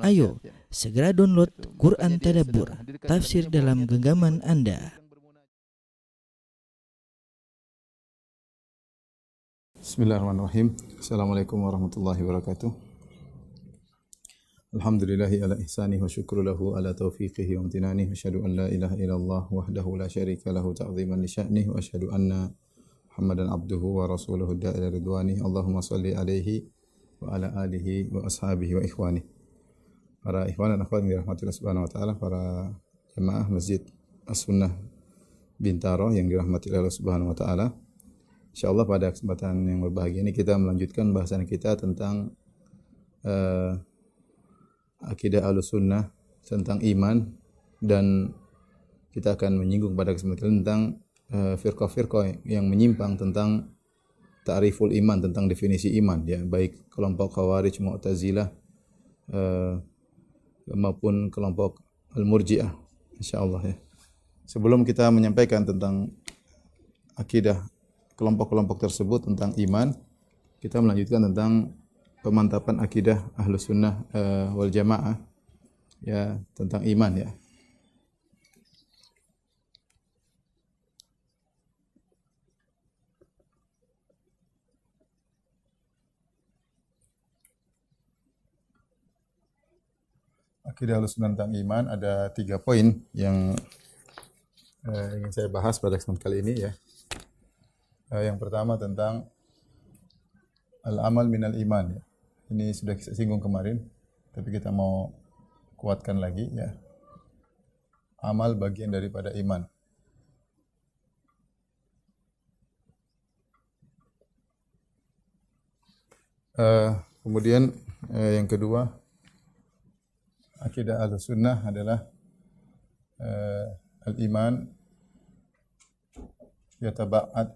Ayo, segera download Quran Tadabbur, tafsir dalam genggaman Anda. Bismillahirrahmanirrahim. Assalamualaikum warahmatullahi wabarakatuh. Alhamdulillahi ala ihsanihi wa syukru lahu ala taufiqihi wa amtinanihi. Asyhadu an la ilaha illallah wahdahu la syarika lahu ta'ziman li sya'nihi wa asyhadu anna Muhammadan abduhu wa rasuluhu da'ila ridwanihi. Allahumma salli alaihi wa ala alihi wa ashabihi wa ikhwani. Para ikhwan dan akhwat yang dirahmati Allah Subhanahu wa taala, para jemaah Masjid As-Sunnah Bintaro yang dirahmati Allah Subhanahu wa taala. Insyaallah pada kesempatan yang berbahagia ini kita melanjutkan bahasan kita tentang akidah Ahlussunnah, tentang iman, dan kita akan menyinggung pada kesempatan tentang firqah-firqah yang menyimpang tentang ta'riful iman, tentang definisi iman, ya, baik kelompok Khawarij, Mu'tazilah maupun kelompok Al-Murji'ah, insyaallah, ya. Sebelum kita menyampaikan tentang akidah kelompok-kelompok tersebut tentang iman, kita melanjutkan tentang pemantapan akidah Ahlussunnah wal Jamaah, ya, tentang iman, ya. Akidah Ahlussunnah tentang iman ada 3 poin yang ingin saya bahas pada kesempatan kali ini, ya. Yang pertama tentang al-amal minal iman, ya. Ini sudah saya singgung kemarin, tapi kita mau kuatkan lagi, ya. Amal bagian daripada iman. Kemudian yang kedua, akidah Ahlussunnah adalah al-iman yataba'ad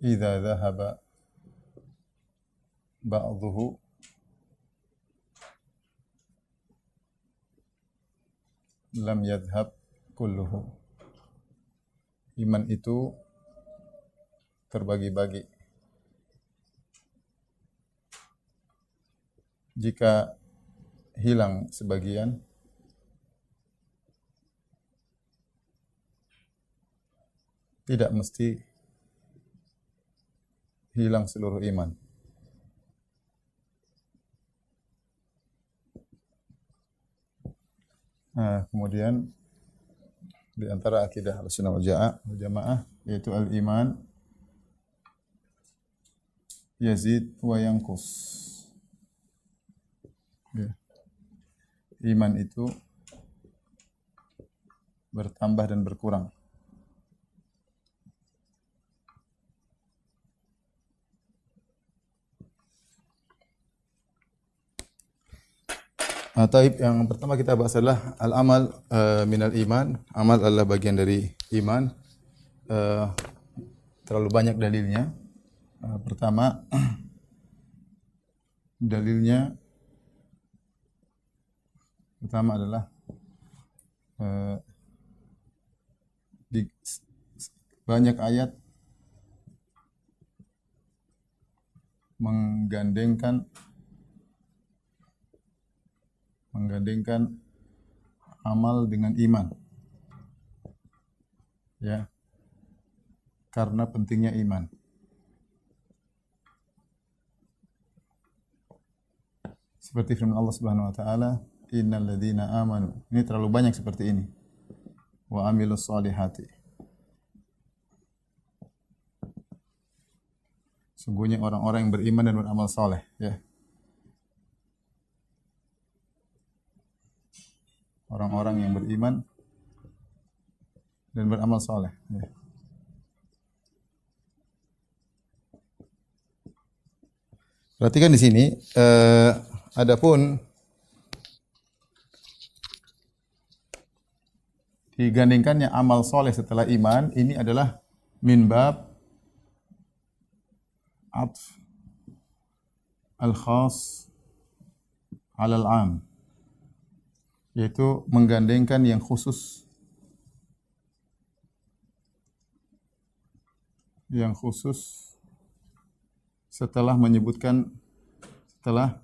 idza dhahaba ba'dhuhu lam yadhhab kulluhu. Iman itu terbagi-bagi. Jika hilang sebagian, tidak mesti hilang seluruh iman. Nah, kemudian di antara akidah Ahlussunnah wal Jamaah yaitu al-iman yazid wa yanqus. Ya. Iman itu bertambah dan berkurang. Taib, yang pertama kita bahas adalah al-amal minal iman. Amal adalah bagian dari iman. Terlalu banyak dalilnya. Pertama, dalilnya pertama adalah di banyak ayat menggandengkan amal dengan iman, ya, karena pentingnya iman. Seperti firman Allah Subhanahu wa taala, innal ladzina amanu. Ini terlalu banyak seperti ini. Wa amilus solihati. Sungguhnya orang-orang yang beriman dan beramal soleh, ya. Orang-orang yang beriman dan beramal soleh, ya. Perhatikan di sini, adapun digandingkannya amal soleh setelah iman, ini adalah min bab atf al-khas alal am, yaitu menggandengkan yang khusus setelah menyebutkan telah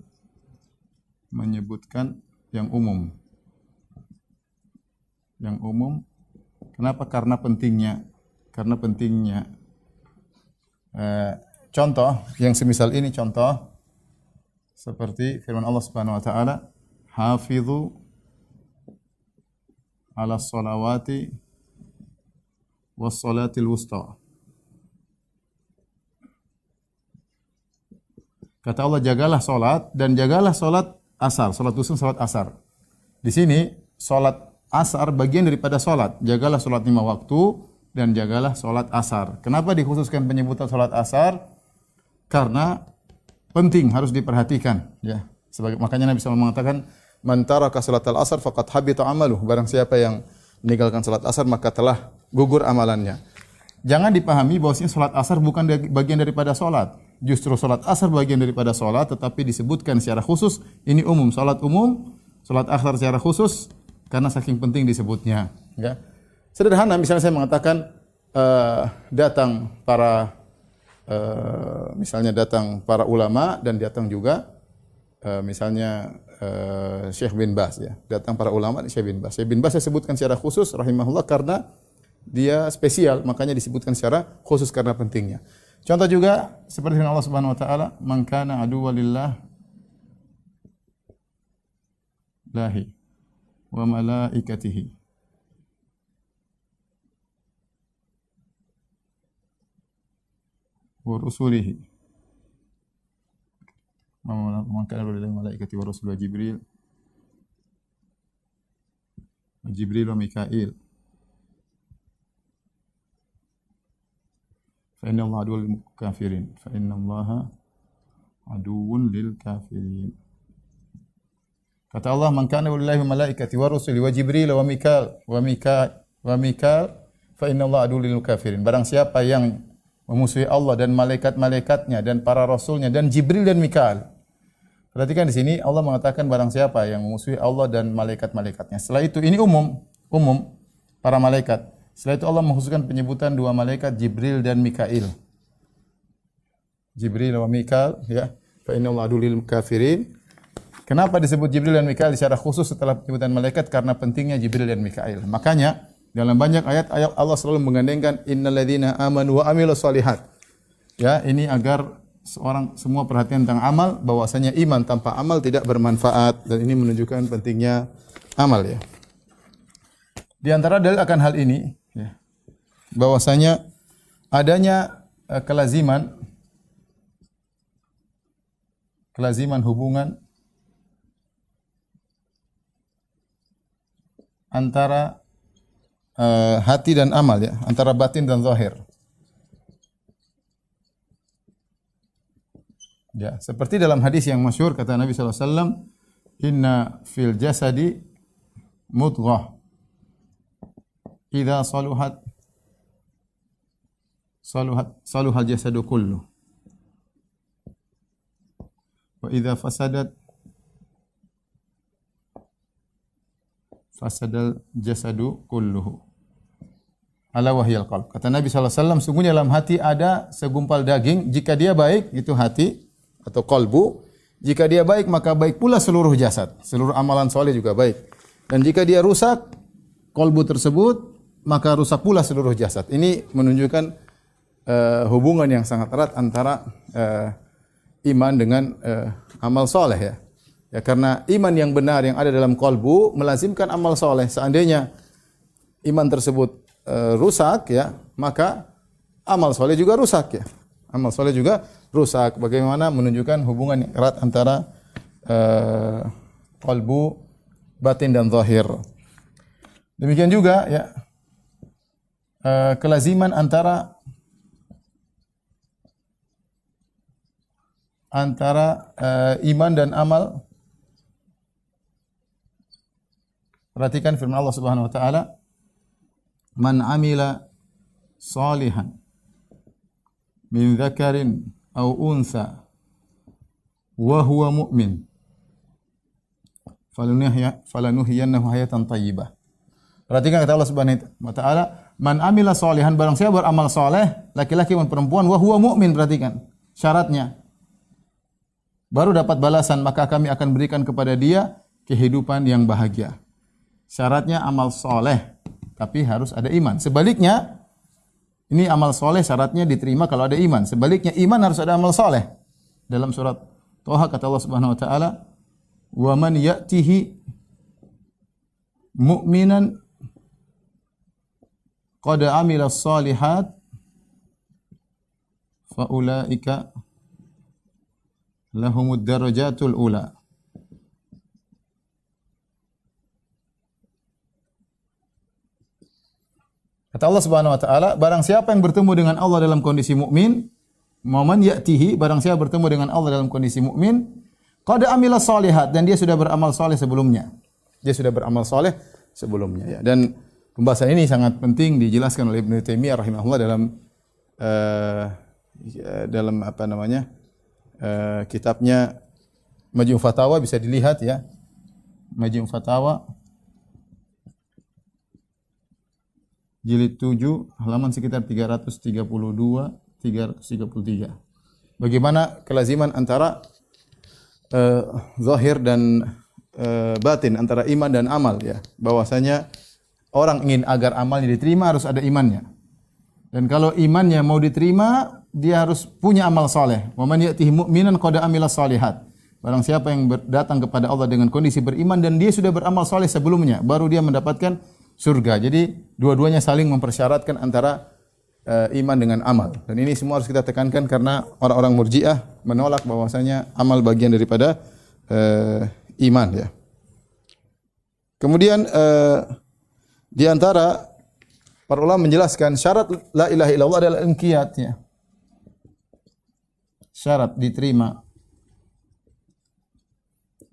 menyebutkan yang umum. Yang umum, kenapa? Karena pentingnya. Contoh yang semisal ini, contoh seperti firman Allah Subhanahu wa taala, "Hafizu 'ala sholawati was salatil wusta." Kata Allah, jagalah salat dan jagalah salat asar, salat dusun, salat asar. Di sini salat asar bagian daripada salat. Jagalah salat 5 waktu dan jagalah salat asar. Kenapa dikhususkan penyebutan salat asar? Karena penting, harus diperhatikan, ya. Makanya Nabi SAW mengatakan, "Man taraka salatal asar faqad habita amaluh." Barang siapa yang meninggalkan salat asar maka telah gugur amalannya. Jangan dipahami bahwasanya salat asar bukan bagian daripada salat. Justru salat asar bagian daripada salat, tetapi disebutkan secara khusus, ini umum, salat umum, salat asar secara khusus karena saking penting disebutnya, ya. Sederhana, misalnya saya mengatakan datang para ulama dan datang juga misalnya Syekh bin Baz, ya. Datang para ulama dan Syekh bin Baz. Syekh bin Baz saya sebutkan secara khusus rahimahullah karena dia spesial, makanya disebutkan secara khusus karena pentingnya. Contoh juga seperti firman Allah Subhanahu wa taala, "Man kana aduwwan lillah lahi wa malaikatihi wa rusulihi." Man kana aduwwan lillahi wa malaikatihi wa rusulihi wa Jibril wa Mikail. Fa inna Allah aduwwun lil kafirin. Fa inna Allah aduwwun lil kafirin. Kata Allah, "Man kana lillahi wa malaikati wa rusuli wa Jibril wa Mikail fa inna Allah aduwwun lil kafirin." Barang siapa yang memusuhi Allah dan malaikat-malaikatnya dan para rasulnya dan Jibril dan Mikail. Perhatikan di sini Allah mengatakan barang siapa yang memusuhi Allah dan malaikat-malaikatnya. Setelah itu ini umum para malaikat. Setelah itu Allah mengkhususkan penyebutan 2 malaikat, Jibril dan Mikail. Jibril wa Mikail, ya. Fa inna Allah aduwwun lil kafirin. Kenapa disebut Jibril dan Mikail secara khusus setelah penyebutan malaikat? Karena pentingnya Jibril dan Mikail. Makanya dalam banyak ayat Allah selalu menggandengkan innalladzina amanu wa amilus shalihat. Ya, ini agar semua perhatian tentang amal, bahwasanya iman tanpa amal tidak bermanfaat, dan ini menunjukkan pentingnya amal, ya. Di antara dalil akan hal ini, ya, bahwasanya adanya kelaziman hubungan antara hati dan amal, ya, antara batin dan zahir. Ya, seperti dalam hadis yang masyhur kata Nabi sallallahu alaihi wasallam, "Inna fil jasadi mudghah idza saluhal jasadu kullu wa idza fasadal jasadu kulluhu ala wahyal qalb." Kata Nabi sallallahu alaihi wasallam, sungguhnya dalam hati ada segumpal daging, jika dia baik itu hati atau qalbu, jika dia baik maka baik pula seluruh jasad, seluruh amalan saleh juga baik. Dan jika dia rusak qalbu tersebut, maka rusak pula seluruh jasad. Ini menunjukkan hubungan yang sangat erat antara iman dengan amal soleh, ya. Ya, karena iman yang benar yang ada dalam qalbu melazimkan amal soleh. Seandainya iman tersebut rusak, ya, maka amal soleh juga rusak, ya. Amal soleh juga rusak. Bagaimana menunjukkan hubungan yang erat antara qalbu, batin dan zahir. Demikian juga, ya, kelaziman antara iman dan amal. Perhatikan firman Allah Subhanahu wa taala, "Man amila salihan min dzakarin aw untha wa huwa mu'min falanuhyiyannahu hayatan thayyibah." Perhatikan kata Allah Subhanahu wa taala, "Man amila salihan", barang siapa beramal saleh, laki-laki maupun perempuan, wa huwa mu'min. Perhatikan syaratnya. baru dapat balasan, maka kami akan berikan kepada dia kehidupan yang bahagia. Syaratnya amal soleh, tapi harus ada iman. Sebaliknya, ini amal soleh syaratnya diterima kalau ada iman. Sebaliknya, iman harus ada amal soleh. Dalam surat Toha kata Allah Subhanahu Wa Taala, wa man ya'tihi mu'minan qad amila shalihat fa ulaika lahumud darajatul ula. Kata Allah Subhanahu wa taala, barang siapa yang bertemu dengan Allah dalam kondisi mukmin, man ya'tihi, barang siapa bertemu dengan Allah dalam kondisi mukmin, qad amila shalihat, dan dia sudah beramal saleh sebelumnya. Dia sudah beramal saleh sebelumnya, ya. Dan pembahasan ini sangat penting dijelaskan oleh Ibnu Taimiyah rahimahullah dalam apa namanya? Kitabnya Majmu' Fatawa, bisa dilihat ya. Majmu' Fatawa jilid 7 halaman sekitar 332 333. Bagaimana kelaziman antara zahir dan batin, antara iman dan amal, ya. Bahwasanya orang ingin agar amalnya diterima harus ada imannya. Dan kalau imannya mau diterima, dia harus punya amal saleh. Wa man ya'tihi mu'minan qad amila shalihat. Barang siapa yang datang kepada Allah dengan kondisi beriman dan dia sudah beramal saleh sebelumnya, baru dia mendapatkan surga. Jadi dua-duanya saling mempersyaratkan antara iman dengan amal. Dan ini semua harus kita tekankan karena orang-orang Murji'ah menolak bahwasanya amal bagian daripada iman, ya. Kemudian di antara para ulama menjelaskan syarat la ilaha illallah adalah inqiyat, ya. Syarat diterima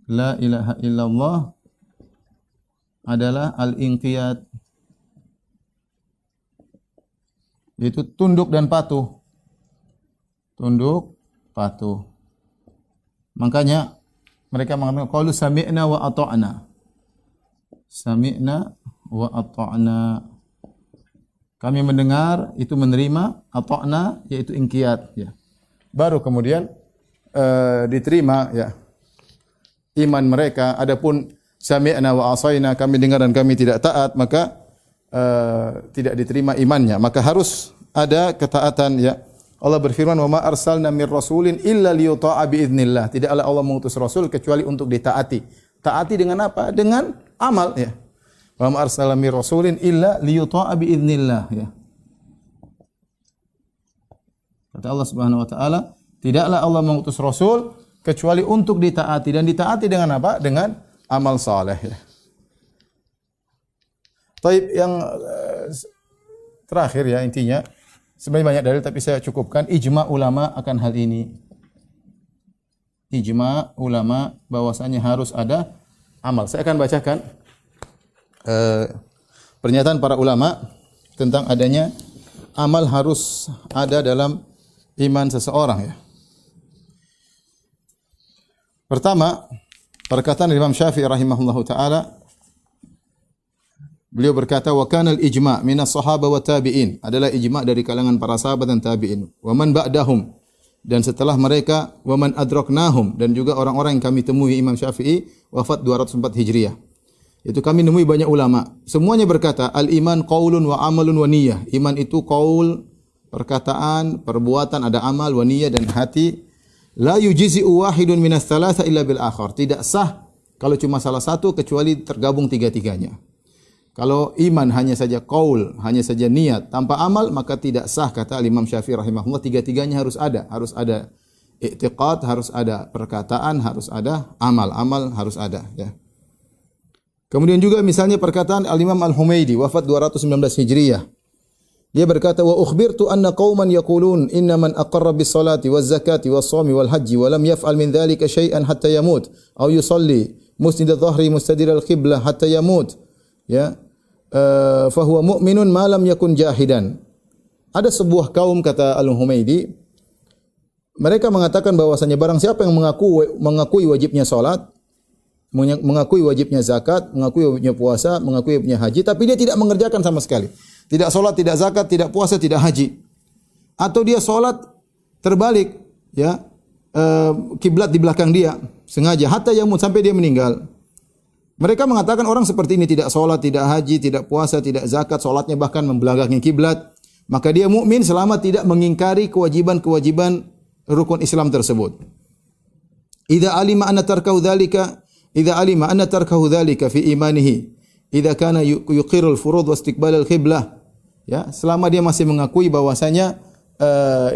la ilaha illallah adalah al-inqiyat, yaitu tunduk dan patuh. Tunduk, patuh. Makanya mereka mengatakan qalu sami'na wa ata'na. Sami'na wa ata'na. Kami mendengar, itu menerima, ata'na yaitu inqiyat, ya. Baru kemudian diterima, ya, iman mereka. Adapun sami'na wa asaina, kami dengar dan kami tidak taat, maka tidak diterima imannya. Maka harus ada ketaatan, ya. Allah berfirman, "Wa ma arsalna mir rasulin illa liyuta'a bi idznillah." Tidaklah Allah mengutus rasul kecuali untuk ditaati. Taati dengan apa? Dengan amal, ya. Wa ma arsalna mir rasulin illa liyuta'a bi idznillah, ya. Kata Allah Subhanahu wa taala, tidaklah Allah mengutus rasul kecuali untuk ditaati, dan ditaati dengan apa? Dengan amal saleh, ya. Taib, yang terakhir, ya, intinya sebenarnya banyak dalil tapi saya cukupkan ijma ulama akan hal ini. Ijma ulama bahwasanya harus ada amal. Saya akan bacakan pernyataan para ulama tentang adanya amal harus ada dalam iman seseorang, ya. Pertama, perkataan Imam Syafi'i rahimahullahu taala, beliau berkata, wa kana al-ijma' minas sahaba wa tabi'in, adalah ijma' dari kalangan para sahabat dan tabi'in, wa man ba'dahum, dan setelah mereka, wa man adraknahum, dan juga orang-orang yang kami temui. Imam Syafi'i wafat 204 Hijriah. Itu kami nemui banyak ulama. Semuanya berkata, al-iman qaulun wa amalun wa niyyah. Iman itu qaul, perkataan, perbuatan, ada amal, wa niyyah, dan hati. La yujizi'u wahidun minas thalatha illa bil akhar. Tidak sah kalau cuma salah satu kecuali tergabung tiga-tiganya. Kalau iman hanya saja qaul, hanya saja niat tanpa amal, maka tidak sah, kata Imam Syafi'i rahimahullah. Tiga-tiganya harus ada. Harus ada i'tiqad, harus ada perkataan, harus ada amal. Amal harus ada, ya. Kemudian juga misalnya perkataan Al-Imam Al-Humaidi wafat 219 Hijriah. Dia berkata, wa ukhbirtu anna qauman yaqulun inna man aqarra bis salati waz zakati was shaumi wal haji wa lam yaf'al min dhalika shay'an hatta yamut aw yusalli musnid adh-dhahri mustadir al-qiblah hatta yamut, ya, fa huwa mu'minun ma lam yakun jahidan. Ada sebuah kaum, kata Al-Humaidi, mereka mengatakan bahwasanya barang siapa yang mengakui wajibnya salat, mengakui wajibnya zakat, mengakui wajibnya puasa, mengakui wajibnya haji, tapi dia tidak mengerjakan sama sekali. Tidak salat, tidak zakat, tidak puasa, tidak haji. Atau dia salat terbalik, ya, kiblat di belakang dia sengaja hatta yamut sampai dia meninggal. Mereka mengatakan orang seperti ini tidak salat, tidak haji, tidak puasa, tidak zakat, salatnya bahkan membelakangi kiblat, maka dia mukmin selama tidak mengingkari kewajiban-kewajiban rukun Islam tersebut. Idza alima anna tarkahu dzalika fi imanihi idza kana yuqirrul furud wa istiqbalal qiblah. Ya, selama dia masih mengakui bahwasanya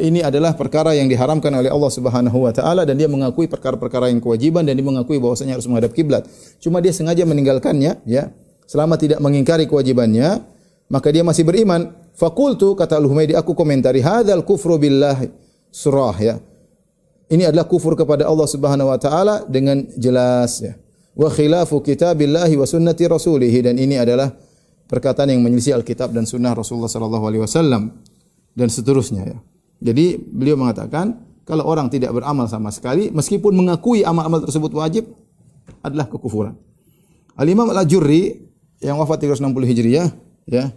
ini adalah perkara yang diharamkan oleh Allah Subhanahu wa taala dan dia mengakui perkara-perkara yang kewajiban dan dia mengakui bahwasanya harus menghadap kiblat. Cuma dia sengaja meninggalkannya, ya. Selama tidak mengingkari kewajibannya, maka dia masih beriman. Faqultu, kata Al-Humaydi, aku komentari hadzal kufru billahi surah, ya. Ini adalah kufur kepada Allah Subhanahu wa taala dengan jelas, ya. Wa khilafu kitabillahi wa sunnati rasulih, dan ini adalah perkataan yang menyelisih Alkitab dan sunnah Rasulullah sallallahu alaihi wasallam. Dan seterusnya, ya. Jadi beliau mengatakan kalau orang tidak beramal sama sekali meskipun mengakui amal-amal tersebut wajib adalah kekufuran. Al-Imam Al-Ajurri yang wafat 360 Hijriah, ya.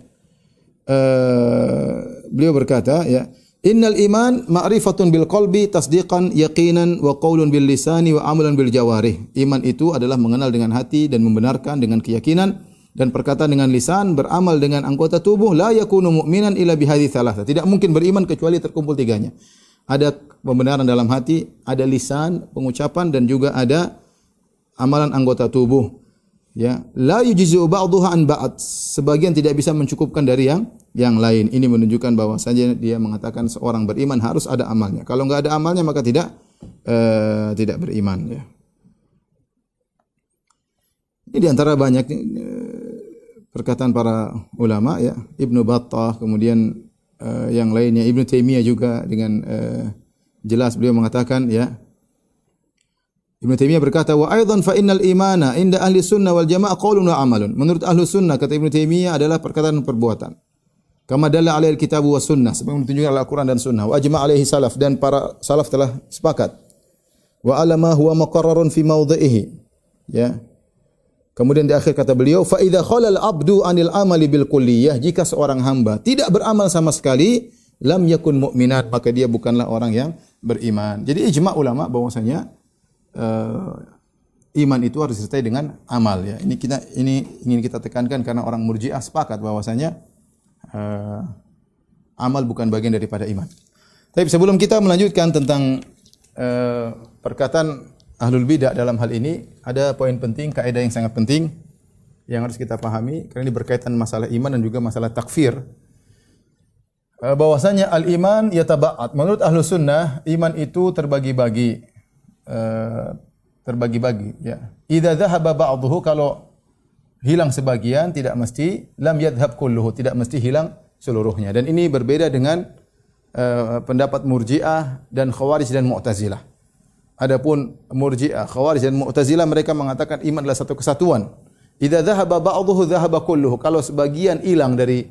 Beliau berkata, ya, innal iman ma'rifatun bil qalbi tasdiqan yaqinan wa qaulun bil lisani wa amalan bil jawarih. Iman itu adalah mengenal dengan hati dan membenarkan dengan keyakinan dan perkataan dengan lisan, beramal dengan anggota tubuh. La yakunu mu'minan illa bihadhi thalatha. Tidak mungkin beriman kecuali terkumpul tiganya. Ada pembenaran dalam hati, ada lisan, pengucapan, dan juga ada amalan anggota tubuh. Ya, la yujzi'u ba'dhuha an ba'd. Sebagian tidak bisa mencukupkan dari yang lain. Ini menunjukkan bahwasanya dia mengatakan seorang beriman harus ada amalnya. Kalau enggak ada amalnya maka tidak beriman, ya. Ini di antara banyak perkataan para ulama, ya. Ibnu Battah, kemudian yang lainnya, Ibnu Taimiyah juga dengan jelas beliau mengatakan, ya. Ibnu Taimiyah berkata, wa aidan fa innal imana inda ahli sunnah wal jamaah qaulun wa amalun. Menurut ahli sunnah, kata Ibnu Taimiyah, adalah perkataan dan perbuatan. Kama dalla alaihi alkitab was sunnah, sebagaimana menunjukkan Al-Qur'an dan sunnah. Wa ajma' alaihi salaf, dan para salaf telah sepakat. Wa alama huwa muqarrarun fi mawdhihi, ya. Kemudian di akhir kata beliau, fa idza khalal abdu anil amali bil kulliyah, jika seorang hamba tidak beramal sama sekali, lam yakun mu'minan, maka dia bukanlah orang yang beriman. Jadi ijma' ulama bahwasanya iman itu harus disertai dengan amal, ya. Ini ingin kita tekankan karena orang Murji'ah sepakat bahwasanya amal bukan bagian daripada iman. Tapi sebelum kita melanjutkan tentang perkataan Ahlul Bidah dalam hal ini, ada poin penting, kaidah yang sangat penting yang harus kita pahami karena ini berkaitan masalah iman dan juga masalah takfir. Bahwasanya al-iman yataba'at. Menurut Ahlus Sunnah, iman itu terbagi-bagi, ya. Idza dhahaba ba'dhuhu, kalau hilang sebagian tidak mesti, lam yadhhab kulluhu, tidak mesti hilang seluruhnya. Dan ini berbeda dengan pendapat Murji'ah dan Khawarij dan Mu'tazilah. Adapun Murji'ah, Khawarij dan Mu'tazilah, mereka mengatakan iman adalah satu kesatuan. Idza dhahaba ba'dhuhu dhahaba kulluhu. Kalau sebagian hilang dari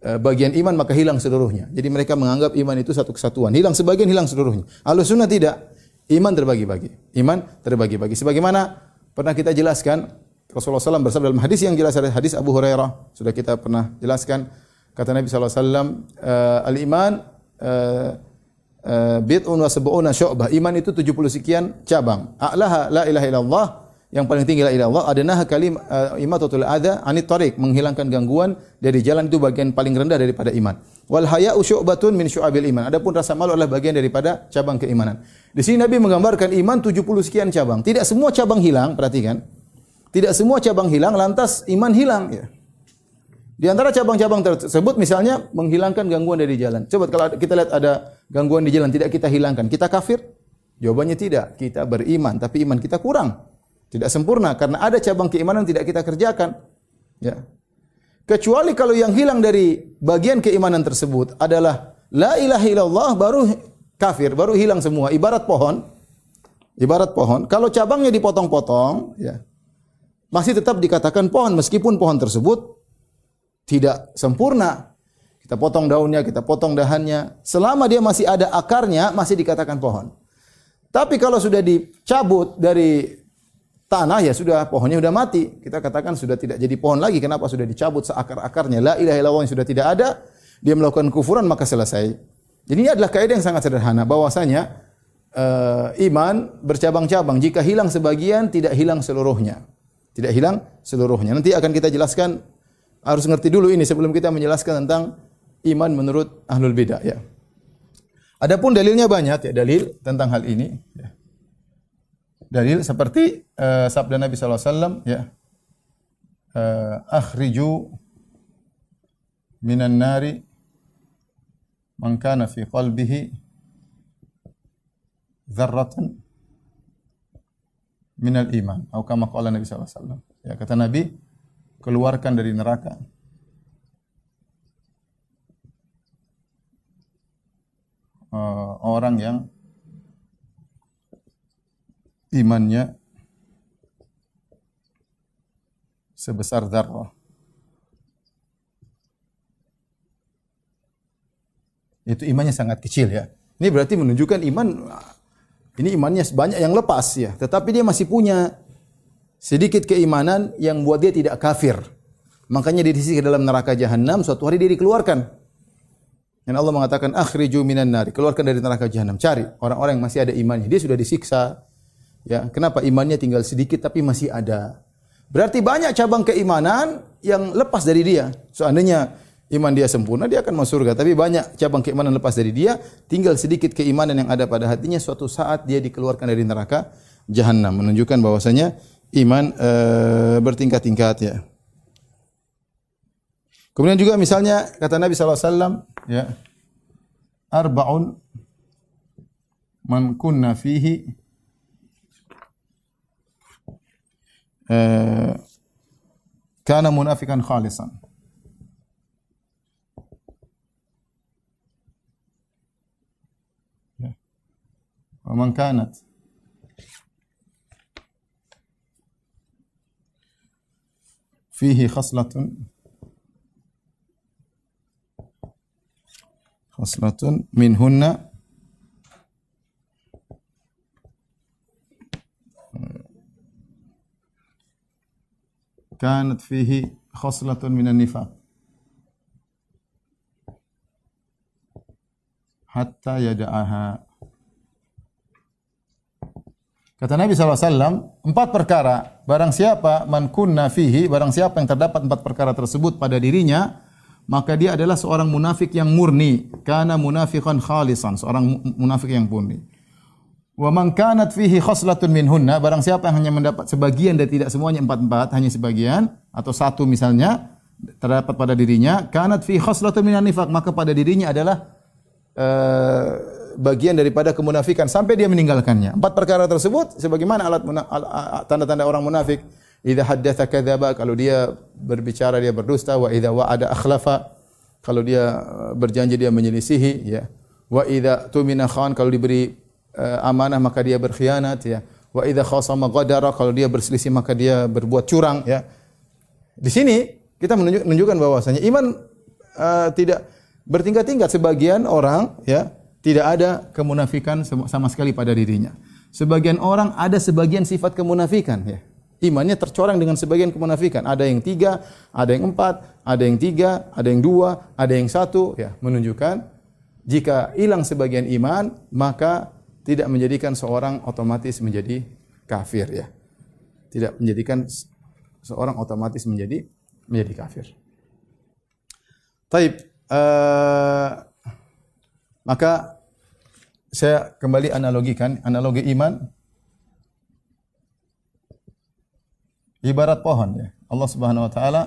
bagian iman maka hilang seluruhnya. Jadi mereka menganggap iman itu satu kesatuan. Hilang sebagian, hilang seluruhnya. Ahlus Sunnah tidak. Iman terbagi-bagi. Iman terbagi-bagi. Sebagaimana pernah kita jelaskan, Rasulullah SAW bersabda dalam hadis yang jelas, hadis Abu Hurairah, sudah kita pernah jelaskan. Kata Nabi SAW, al-iman bid'un wa sab'una syu'bah. Iman itu 70 sekian cabang. A'laha la ilaha illallah, yang paling tinggi la ilaha illallah. Adanaha kalim imatatul adza anit tariq, menghilangkan gangguan dari jalan, itu bagian paling rendah daripada iman. Wal haya'u syu'batun min syu'abil iman. Adapun rasa malu adalah bagian daripada cabang keimanan. Di sini Nabi menggambarkan iman 70 sekian cabang. Tidak semua cabang hilang, perhatikan. Tidak semua cabang hilang lantas iman hilang, ya. Di antara cabang-cabang tersebut misalnya menghilangkan gangguan dari jalan. Coba kalau kita lihat ada gangguan di jalan tidak kita hilangkan, kita kafir? Jawabannya tidak. Kita beriman tapi iman kita kurang. Tidak sempurna karena ada cabang keimanan tidak kita kerjakan. Ya. Kecuali kalau yang hilang dari bagian keimanan tersebut adalah la ilaha illallah, baru kafir, baru hilang semua. Ibarat pohon. Ibarat pohon, kalau cabangnya dipotong-potong, ya, masih tetap dikatakan pohon meskipun pohon tersebut tidak sempurna. Kita potong daunnya, kita potong dahannya, selama dia masih ada akarnya masih dikatakan pohon. Tapi kalau sudah dicabut dari tanah, ya sudah, pohonnya sudah mati. Kita katakan sudah tidak jadi pohon lagi. Kenapa? Sudah dicabut seakar-akarnya. La ilaha illallah yang sudah tidak ada, dia melakukan kufuran maka selesai. Jadi ini adalah kaidah yang sangat sederhana bahwasanya iman bercabang-cabang. Jika hilang sebagian, tidak hilang seluruhnya. Tidak hilang seluruhnya. Nanti akan kita jelaskan, harus ngerti dulu ini sebelum kita menjelaskan tentang iman menurut ahlul bidah ya. Adapun dalilnya banyak ya, dalil tentang hal ini ya. Dalil seperti sabda Nabi sallallahu alaihi wasallam ya. Akhriju minan nari man kana fi qalbihi dzarratan minal iman atau kama qala Nabi sallallahu alaihi wasallam. Ya, kata Nabi, keluarkan dari neraka orang yang imannya sebesar dzarrah. Itu imannya sangat kecil ya. Ini berarti menunjukkan iman, ini imannya banyak yang lepas ya, tetapi dia masih punya sedikit keimanan yang buat dia tidak kafir. Makanya dia disiksa ke dalam neraka jahanam, suatu hari dia dikeluarkan. Dan Allah mengatakan akhriju minan nari, keluarkan dari neraka jahanam. Cari orang-orang yang masih ada imannya. Dia sudah disiksa. Ya, kenapa imannya tinggal sedikit tapi masih ada? Berarti banyak cabang keimanan yang lepas dari dia. Seandainya iman dia sempurna, dia akan masuk surga. Tapi banyak cabang keimanan lepas dari dia, tinggal sedikit keimanan yang ada pada hatinya, suatu saat dia dikeluarkan dari neraka jahanam. Menunjukkan bahwasanya iman bertingkat-tingkat ya. Kemudian juga misalnya kata Nabi SAW ya, arba'un man kunna fihi kana munafikan khalisan. Ya. Wa man kanat fihi khaslatun minhunna kanat fihi khaslatun minan nifaq hatta yada'aha. Kata Nabi SAW, 4 perkara, barang siapa man kunna fihi, barang siapa yang terdapat 4 perkara tersebut pada dirinya, maka dia adalah seorang munafik yang murni. Kana munafiqan khalisan, seorang munafik yang murni. Wa man kanat fihi khaslatun minhunna, barang siapa yang hanya mendapat sebagian dan tidak semuanya 4, hanya sebagian atau 1 misalnya terdapat pada dirinya, kanat fihi khaslatun minan nifaq, maka pada dirinya adalah bagian daripada kemunafikan sampai dia meninggalkannya. 4 perkara tersebut sebagaimana tanda-tanda orang munafik. Idza haddatsa kadzaba, kalau dia berbicara dia berdusta, wa idza wa'ada akhlafa, kalau dia berjanji dia menyelisihi ya. Wa idza tumina khan, kalau diberi amanah maka dia berkhianat ya. Wa idza khasama ghadara, kalau dia berselisih maka dia berbuat curang ya. Di sini kita menunjukkan bahwasanya iman tidak bertingkat-tingkat. Sebagian orang ya tidak ada kemunafikan sama sekali pada dirinya. Sebagian orang ada sebagian sifat kemunafikan ya. Imannya tercoreng dengan sebagian kemunafikan. Ada yang 3, ada yang 4, ada yang 3, ada yang 2, ada yang 1 ya, menunjukkan jika hilang sebagian iman maka tidak menjadikan seorang otomatis menjadi kafir ya. Tidak menjadikan seorang otomatis menjadi kafir. Taib, maka saya kembali analogikan, analogi iman ibarat pohon ya. Allah Subhanahu wa taala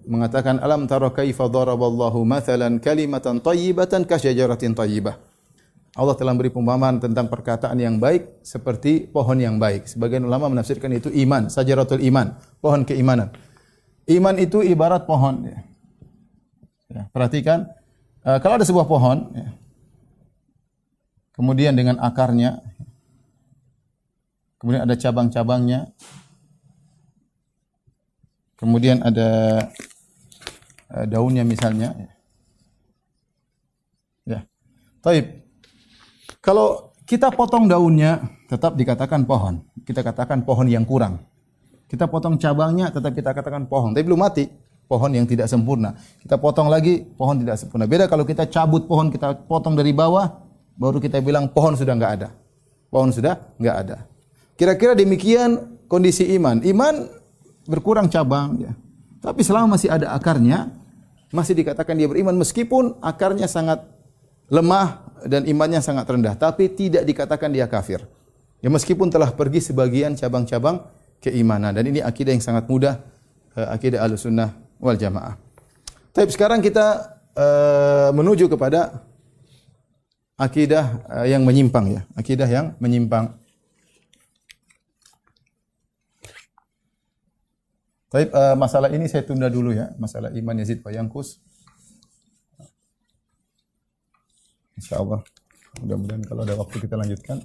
mengatakan alam tara kaifa daraballahu mathalan kalimatan thayyibatan ka syajaratin thayyibah. Allah telah beri perumpamaan tentang perkataan yang baik seperti pohon yang baik. Sebagian ulama menafsirkan itu iman, sajaratul iman, pohon keimanan. Iman itu ibarat pohon ya. Ya, perhatikan kalau ada sebuah pohon ya, kemudian dengan akarnya, kemudian ada cabang-cabangnya, kemudian ada daunnya misalnya. Ya. Taib. Kalau kita potong daunnya, tetap dikatakan pohon. Kita katakan pohon yang kurang. Kita potong cabangnya, tetap kita katakan pohon. Tapi belum mati. Pohon yang tidak sempurna. Kita potong lagi, pohon tidak sempurna. Beda kalau kita cabut pohon, kita potong dari bawah, baru kita bilang pohon sudah enggak ada. Pohon sudah enggak ada. Kira-kira demikian kondisi iman. Iman berkurang cabang ya. Tapi selama masih ada akarnya, masih dikatakan dia beriman meskipun akarnya sangat lemah dan imannya sangat rendah, tapi tidak dikatakan dia kafir. Ya meskipun telah pergi sebagian cabang-cabang keimanan, dan ini akidah yang sangat mudah, akidah Ahlussunnah wal Jamaah. Tapi sekarang kita menuju kepada akidah yang menyimpang ya, akidah yang menyimpang. Tapi masalah ini saya tunda dulu ya, masalah iman yazid wa yanqus. Insyaallah. Mudah-mudahan kalau ada waktu kita lanjutkan.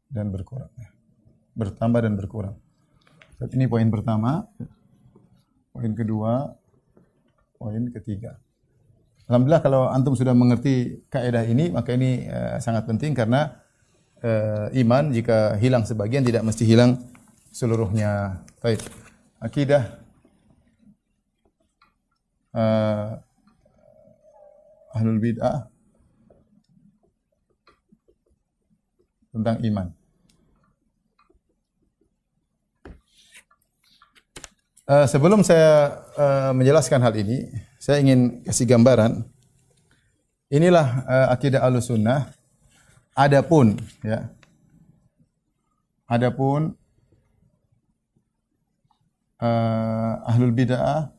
Dan berkurang ya. Bertambah dan berkurang. Ini poin pertama. Poin kedua, poin ketiga. Alhamdulillah kalau antum sudah mengerti kaidah ini, maka ini sangat penting karena iman jika hilang sebagian tidak mesti hilang seluruhnya. Baik. Akidah Ahlul Bid'ah tentang iman. Sebelum saya menjelaskan hal ini, saya ingin kasih gambaran. Inilah akidah Ahlussunnah. Adapun ya. Adapun Ahlul Bid'ah,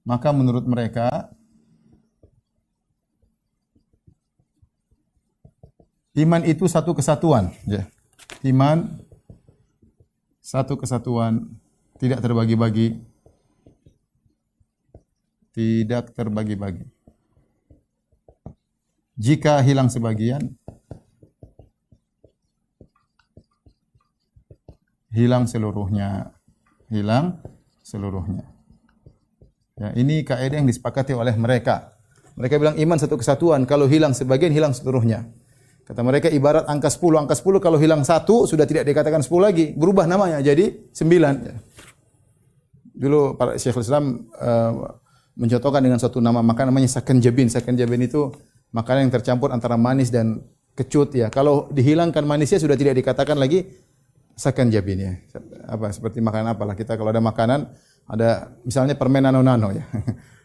maka menurut mereka iman itu satu kesatuan ya. Iman satu kesatuan, tidak terbagi-bagi. Tidak terbagi-bagi. Jika hilang sebagian, hilang seluruhnya. Hilang seluruhnya. Ya, ini kaidah yang disepakati oleh mereka. Mereka bilang iman satu kesatuan, kalau hilang sebagian, hilang seluruhnya. Kata mereka ibarat angka 10. Angka 10 kalau hilang 1 sudah tidak dikatakan 10 lagi. Berubah namanya jadi 9. Dulu para Syekhul Islam mencontohkan dengan suatu nama makanan namanya sakanjabin. Sakanjabin itu makanan yang tercampur antara manis dan kecut ya. Kalau dihilangkan manisnya sudah tidak dikatakan lagi sakanjabin ya. Apa seperti makanan apalah kita kalau ada makanan ada misalnya permen nano-nano ya.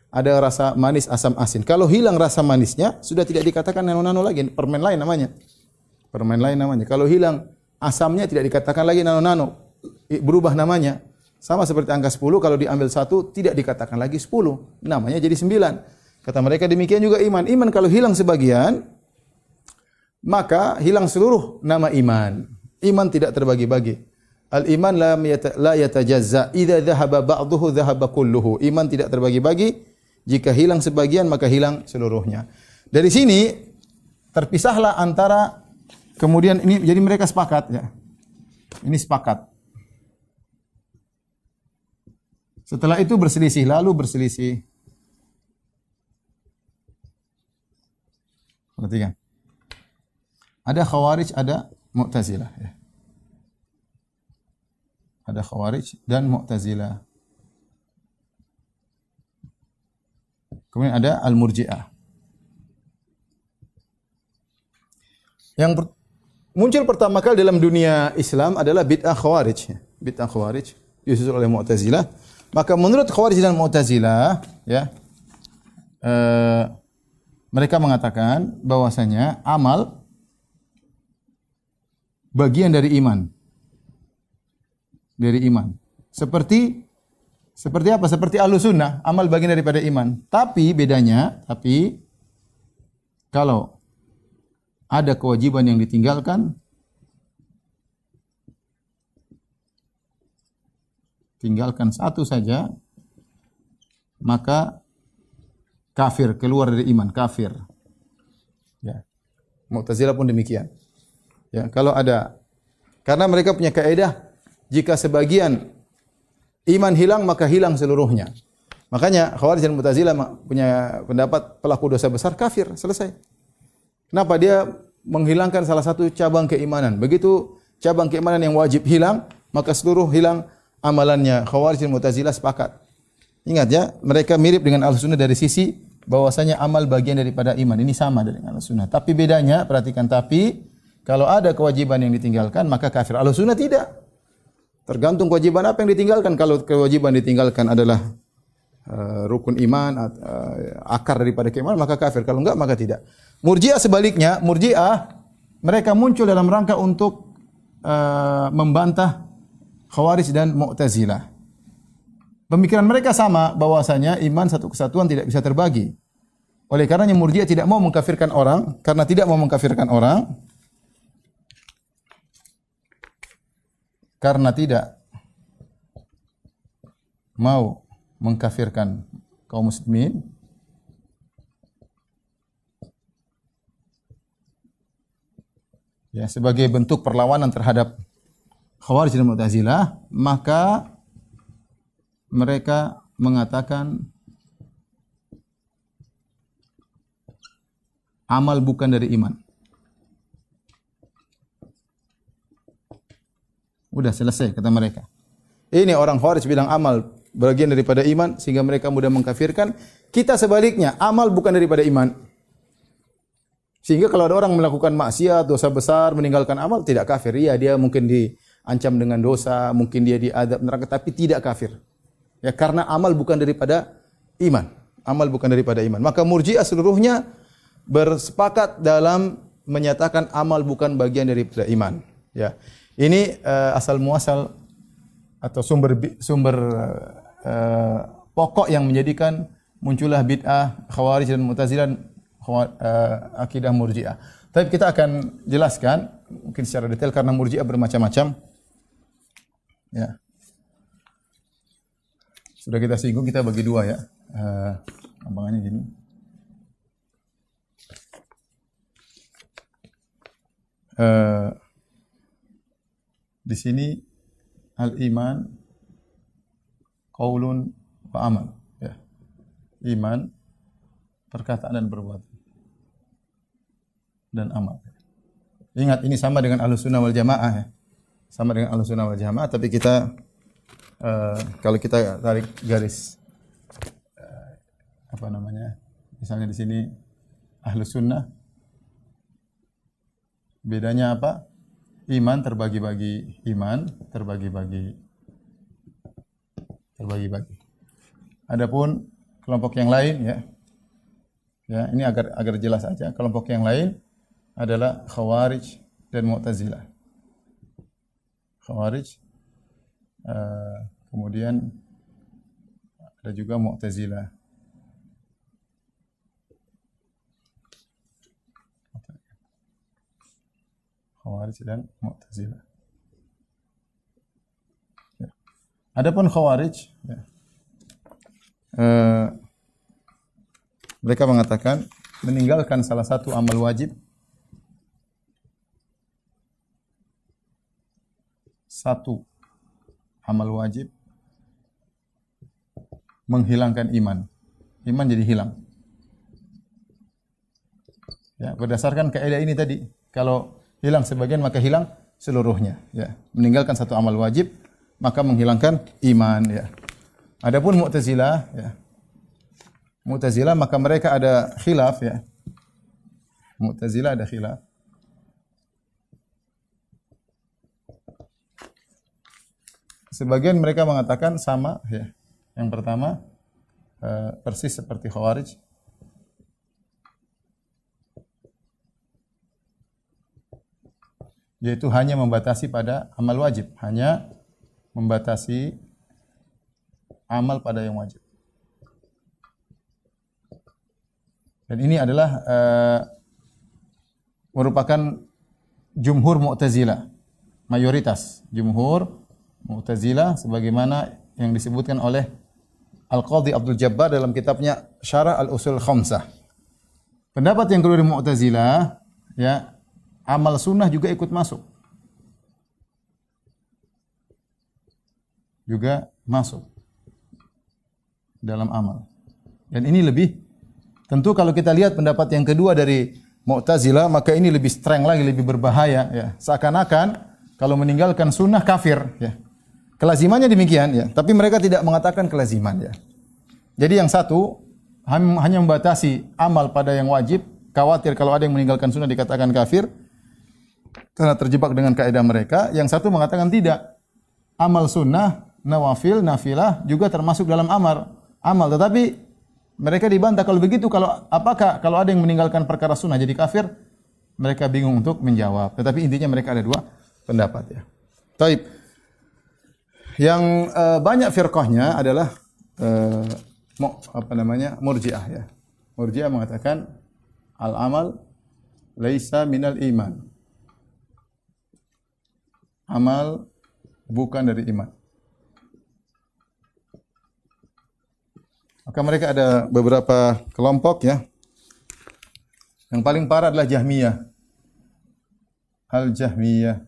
Ada rasa manis, asam, asin. Kalau hilang rasa manisnya, sudah tidak dikatakan nano-nano lagi. Permen lain namanya. Permen lain namanya. Kalau hilang asamnya, tidak dikatakan lagi nano-nano. Berubah namanya. Sama seperti angka 10, kalau diambil 1, tidak dikatakan lagi 10. Namanya jadi 9. Kata mereka demikian juga iman. Iman kalau hilang sebagian, maka hilang seluruh nama iman. Iman tidak terbagi-bagi. Al-iman la yatajazza. Idza dhahaba ba'duhu dhahaba kulluhu. Iman tidak terbagi-bagi. Jika hilang sebagian maka hilang seluruhnya. Dari sini terpisahlah antara kemudian ini jadi mereka sepakat ya. Ini sepakat. Setelah itu berselisih, lalu berselisih. Perhatikan. Ada Khawarij, ada Mu'tazilah ya. Ada Khawarij dan Mu'tazilah. Kemudian ada Al-Murji'ah. Yang muncul pertama kali dalam dunia Islam adalah bid'ah Khawarij. Bid'ah Khawarij disusul oleh Mu'tazilah. Maka menurut Khawarij dan Mu'tazilah, ya, mereka mengatakan bahwasanya amal bagian dari iman. Dari iman. Seperti apa? Seperti Ahlussunnah, amal bagian daripada iman. Tapi bedanya, kalau ada kewajiban yang ditinggalkan, tinggalkan satu saja, maka kafir, keluar dari iman, kafir. Ya. Mu'tazilah pun demikian. Ya, kalau ada, karena mereka punya kaidah, jika sebagian iman hilang maka hilang seluruhnya. Makanya Khawarij dan Mu'tazilah punya pendapat pelaku dosa besar kafir, selesai. Kenapa? Dia menghilangkan salah satu cabang keimanan. Begitu cabang keimanan yang wajib hilang, maka seluruh hilang amalannya. Khawarij dan Mu'tazilah sepakat. Ingat ya, mereka mirip dengan Ahlussunnah dari sisi bahwasanya amal bagian daripada iman. Ini sama dengan Ahlussunnah. Tapi bedanya, perhatikan, tapi kalau ada kewajiban yang ditinggalkan maka kafir. Ahlussunnah tidak. Tergantung kewajiban apa yang ditinggalkan. Kalau kewajiban ditinggalkan adalah rukun iman, akar daripada keimanan, maka kafir. Kalau enggak, maka tidak. Murji'ah sebaliknya, Murji'ah mereka muncul dalam rangka untuk membantah Khawarij dan Mu'tazilah. Pemikiran mereka sama, bahwasanya iman satu kesatuan tidak bisa terbagi. Oleh karenanya Murji'ah tidak mau mengkafirkan orang, karena tidak mau mengkafirkan orang, karena tidak mau mengkafirkan kaum muslimin, ya, sebagai bentuk perlawanan terhadap Khawarij dan Mu'tazilah, maka mereka mengatakan amal bukan dari iman. Udah selesai kata mereka. Ini orang Khawarij bilang amal bagian daripada iman sehingga mereka mudah mengkafirkan. Kita sebaliknya, amal bukan daripada iman. Sehingga kalau ada orang melakukan maksiat, dosa besar, meninggalkan amal, tidak kafir. Iya, dia mungkin diancam dengan dosa, mungkin dia diadab neraka, tapi tidak kafir. Ya, karena amal bukan daripada iman. Amal bukan daripada iman. Maka Murji'ah seluruhnya bersepakat dalam menyatakan amal bukan bagian daripada iman. Ya. Ini asal muasal atau sumber pokok yang menjadikan muncullah bid'ah Khawarij dan Mu'tazilah, akidah Murji'ah. Tapi kita akan jelaskan mungkin secara detail karena Murji'ah bermacam-macam. Ya. Sudah kita singgung, kita bagi dua ya. Gampangannya gini. Di sini al-iman qaulun wa amal, ya. Iman perkataan dan perbuatan dan amal. Ingat, ini sama dengan Ahlussunnah wal Jamaah ya. Sama dengan Ahlussunnah wal Jamaah, tapi kita kalau kita tarik garis apa namanya? Misalnya di sini Ahlussunnah, bedanya apa? Iman terbagi-bagi, terbagi-bagi. Adapun kelompok yang lain ya. Ya, ini agar jelas saja. Kelompok yang lain adalah Khawarij dan Mu'tazilah. Khawarij, kemudian ada juga Mu'tazilah. Khawarij dan Mu'tazilah. Ya. Adapun Khawarij, ya, mereka mengatakan meninggalkan salah satu amal wajib, satu amal wajib menghilangkan iman. Iman jadi hilang. Ya, berdasarkan kaidah ini tadi, kalau hilang sebagian maka hilang seluruhnya. Ya, meninggalkan satu amal wajib maka menghilangkan iman. Ya. Adapun Mu'tazilah, ya, Mu'tazilah maka mereka ada khilaf. Ya. Mu'tazilah ada khilaf. Sebagian mereka mengatakan sama. Ya. Yang pertama persis seperti Khawarij. Yaitu hanya membatasi pada amal wajib, hanya membatasi amal pada yang wajib. Dan ini adalah merupakan jumhur Mu'tazilah, mayoritas jumhur Mu'tazilah sebagaimana yang disebutkan oleh Al-Qadhi Abdul Jabbar dalam kitabnya Syarah Al-Usul Khamsah. Pendapat yang kedua dari Mu'tazilah, ya, amal sunnah juga ikut masuk. Juga masuk dalam amal. Dan ini lebih, tentu kalau kita lihat pendapat yang kedua dari Mu'tazilah, maka ini lebih streng lagi, lebih berbahaya ya. Seakan-akan kalau meninggalkan sunnah kafir ya. Kelazimannya demikian ya, tapi mereka tidak mengatakan kelaziman ya. Jadi yang satu hanya membatasi amal pada yang wajib, khawatir kalau ada yang meninggalkan sunnah dikatakan kafir karena terjebak dengan kaidah mereka. Yang satu mengatakan tidak. Amal sunnah, nawafil, nafilah juga termasuk dalam amal, tetapi mereka dibantah kalau begitu, apakah kalau ada yang meninggalkan perkara sunnah jadi kafir? Mereka bingung untuk menjawab. Tetapi intinya mereka ada dua pendapat ya. Taib. Yang banyak firqahnya adalah Murji'ah ya. Murji'ah mengatakan al-amal laisa minal iman. Amal bukan dari iman. Maka mereka ada beberapa kelompok ya. Yang paling parah adalah Jahmiyah. Al-Jahmiyah.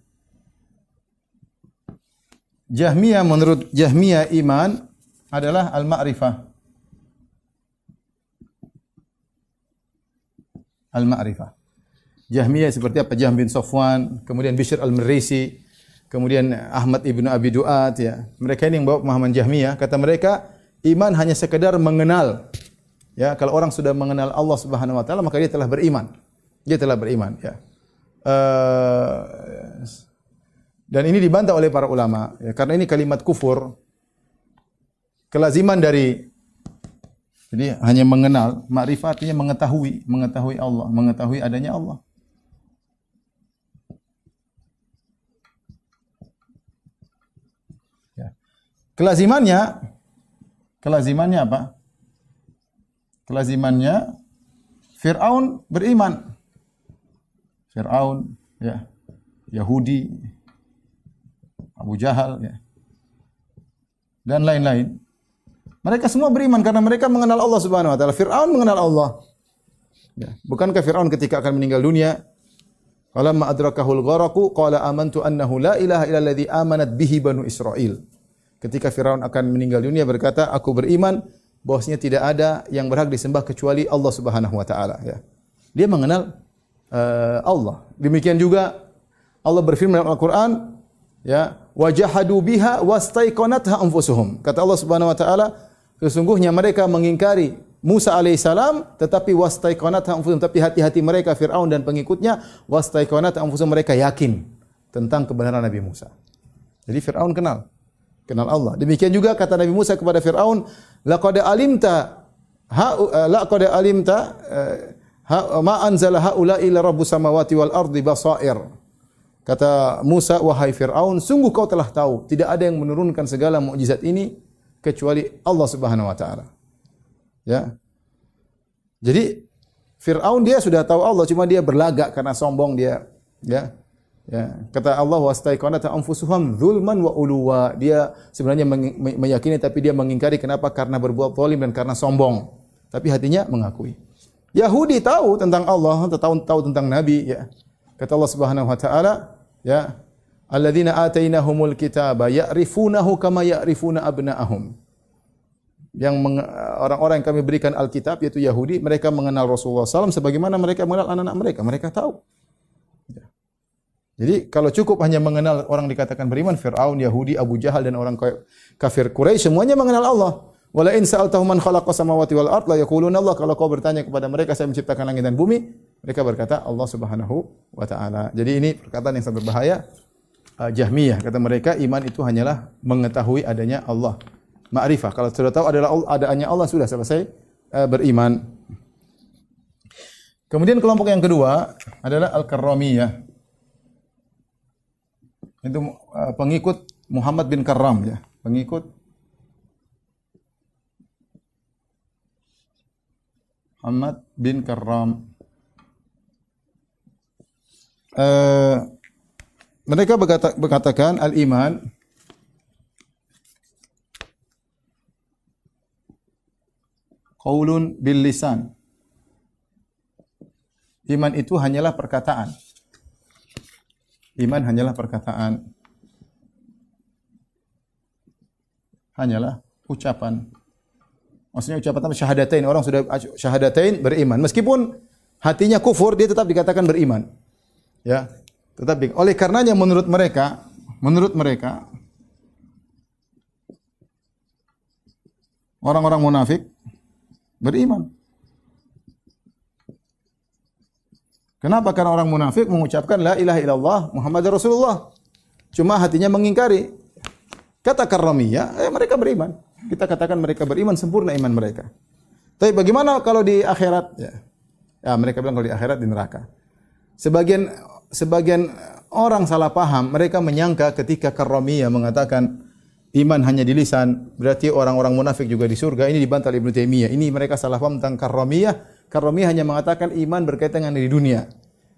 Jahmiyah, menurut Jahmiyah iman adalah al-ma'rifah. Al-ma'rifah. Jahmiyah seperti apa? Jahm bin Safwan, kemudian Bishr al-Marisi, kemudian Ahmad ibnu Abi Duat ya. Mereka ini yang bawa pemahaman Jahmiyah. Kata mereka, iman hanya sekedar mengenal. Ya, kalau orang sudah mengenal Allah Subhanahu wa taala, maka dia telah beriman. Dia telah beriman ya. Dan ini dibantah oleh para ulama ya, karena ini kalimat kufur. Kelaziman dari jadi hanya mengenal, ma'rifah artinya mengetahui Allah, mengetahui adanya Allah. Ya. Kelazimannya apa? Kelazimannya Fir'aun beriman. Fir'aun ya, Yahudi, Abu Jahal ya. Dan lain-lain. Mereka semua beriman karena mereka mengenal Allah Subhanahu wa taala. Fir'aun mengenal Allah. Ya. Bukankah Fir'aun ketika akan meninggal dunia, falamma adrakahul gharaqu qala amantu annahu la ilaha illalladzi amanat bihi banu Israil. Ketika Fir'aun akan meninggal dunia berkata, aku beriman bahwasanya tidak ada yang berhak disembah kecuali Allah Subhanahu wa taala ya. Dia mengenal Allah. Demikian juga Allah berfirman dalam Al-Qur'an ya, wajahadu biha wastaiqanatha anfusuhum. Kata Allah Subhanahu wa taala, sesungguhnya mereka mengingkari Musa alaihissalam tetapi wastaiqanatha anfusuhum, tapi hati-hati mereka Firaun dan pengikutnya wastaiqanatha anfusuhum, mereka yakin tentang kebenaran Nabi Musa. Jadi Firaun kenal Allah. Demikian juga kata Nabi Musa kepada Firaun, laqad alimta ma anzala haula illa rabbus samawati wal ardi basair. Kata Musa, wahai Fir'aun, sungguh kau telah tahu, tidak ada yang menurunkan segala mukjizat ini kecuali Allah Subhanahu wa taala. Ya. Jadi Fir'aun dia sudah tahu Allah, cuma dia berlagak karena sombong dia, ya. Ya. Kata Allah, wastaiqanat anfusuhum zulman wa uluwa. Dia sebenarnya meyakini tapi dia mengingkari, kenapa? Karena berbuat zalim dan karena sombong. Tapi hatinya mengakui. Yahudi tahu tentang Allah, tahu tentang Nabi, ya. Kata Allah Subhanahu wa taala, ya, alladzina atainahumul kitaba ya'rifunahu kama ya'rifuna abna'ahum. Yang orang-orang yang kami berikan Alkitab yaitu Yahudi, mereka mengenal Rasulullah SAW sebagaimana mereka mengenal anak-anak mereka. Mereka tahu. Ya. Jadi kalau cukup hanya mengenal orang dikatakan beriman, Fir'aun, Yahudi, Abu Jahal dan orang kafir Quraisy semuanya mengenal Allah. Wala in sa'altahum man khalaqa samawati wal ard la yaquluna Allah. Kalau kau bertanya kepada mereka, saya menciptakan langit dan bumi, mereka berkata Allah Subhanahu wa taala. Jadi ini perkataan yang sangat berbahaya. Jahmiyah kata mereka iman itu hanyalah mengetahui adanya Allah. Ma'rifah, kalau sudah tahu adalah adanya Allah sudah selesai beriman. Kemudian kelompok yang kedua adalah Al-Karramiyah. Itu pengikut Muhammad bin Karram ya, pengikut Muhammad bin Karram. Mereka berkatakan al-iman qaulun bil lisan. Iman itu hanyalah perkataan. Iman hanyalah perkataan. Hanyalah ucapan. Maksudnya ucapan apa? Syahadatain. Orang sudah syahadatain beriman. Meskipun hatinya kufur, dia tetap dikatakan beriman. Ya, oleh karenanya menurut mereka orang-orang munafik beriman. Kenapa? Karena orang munafik mengucapkan la ilaha illallah Muhammadar Rasulullah, cuma hatinya mengingkari. Kata karramiyah, mereka beriman. Kita katakan mereka beriman, sempurna iman mereka. Tapi bagaimana kalau di akhirat? Ya, mereka bilang kalau di akhirat di neraka. Sebagian orang salah paham, mereka menyangka ketika karramiyah mengatakan iman hanya di lisan, berarti orang-orang munafik juga di surga. Ini dibantah Ibnu Taimiyah. Ini mereka salah paham tentang karramiyah. Karramiyah hanya mengatakan iman berkaitan dengan di dunia.